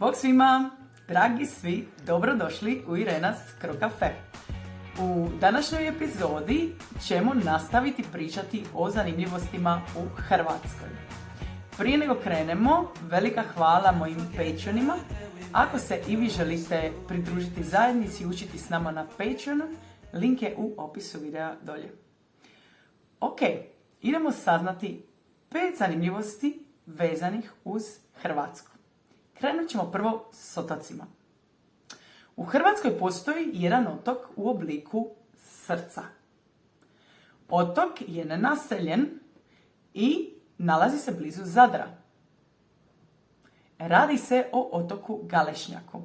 Bog svima, dragi svi, dobrodošli u Irena's Cro Cafe. U današnjoj epizodi ćemo nastaviti pričati o zanimljivostima u Hrvatskoj. Prije nego krenemo, velika hvala mojim Patreonima. Ako se i vi želite pridružiti zajednici i učiti s nama na Patreonu, link je u opisu videa dolje. Ok, idemo saznati 5 zanimljivosti vezanih uz Hrvatsku. Krenut ćemo prvo s otocima. U Hrvatskoj postoji jedan otok u obliku srca. Otok je nenaseljen i nalazi se blizu Zadra. Radi se o otoku Galešnjaku.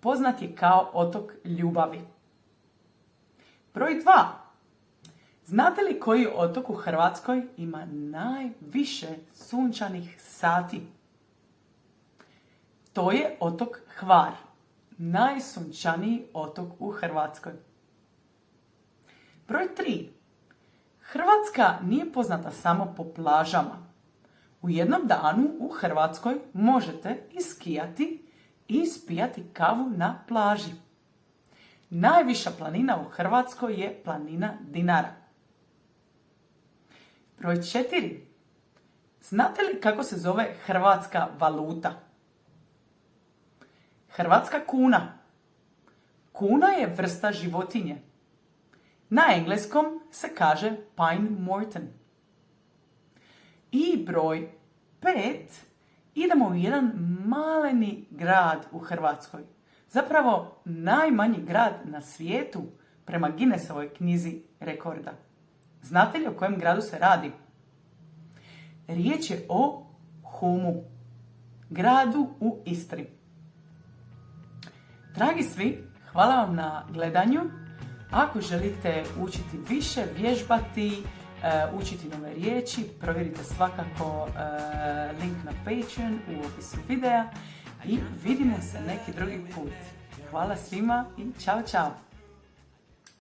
Poznat je kao otok ljubavi. Broj 2. Znate li koji otok u Hrvatskoj ima najviše sunčanih sati? To je otok Hvar, najsunčaniji otok u Hrvatskoj. Broj 3. Hrvatska nije poznata samo po plažama. U jednom danu u Hrvatskoj možete iskijati i ispijati kavu na plaži. Najviša planina u Hrvatskoj je planina Dinara. Broj 4. Znate li kako se zove hrvatska valuta? Hrvatska kuna. Kuna je vrsta životinje. Na engleskom se kaže pine marten. I broj 5. Idemo u jedan maleni grad u Hrvatskoj. Zapravo najmanji grad na svijetu prema Guinnessovoj knjizi rekorda. Znate li o kojem gradu se radi? Riječ je o Humu, gradu u Istri. Dragi svi, hvala vam na gledanju. Ako želite učiti više, vježbati, učiti nove riječi, provjerite svakako link na Patreon u opisu videa i vidimo se neki drugi put. Hvala svima i čao, čao!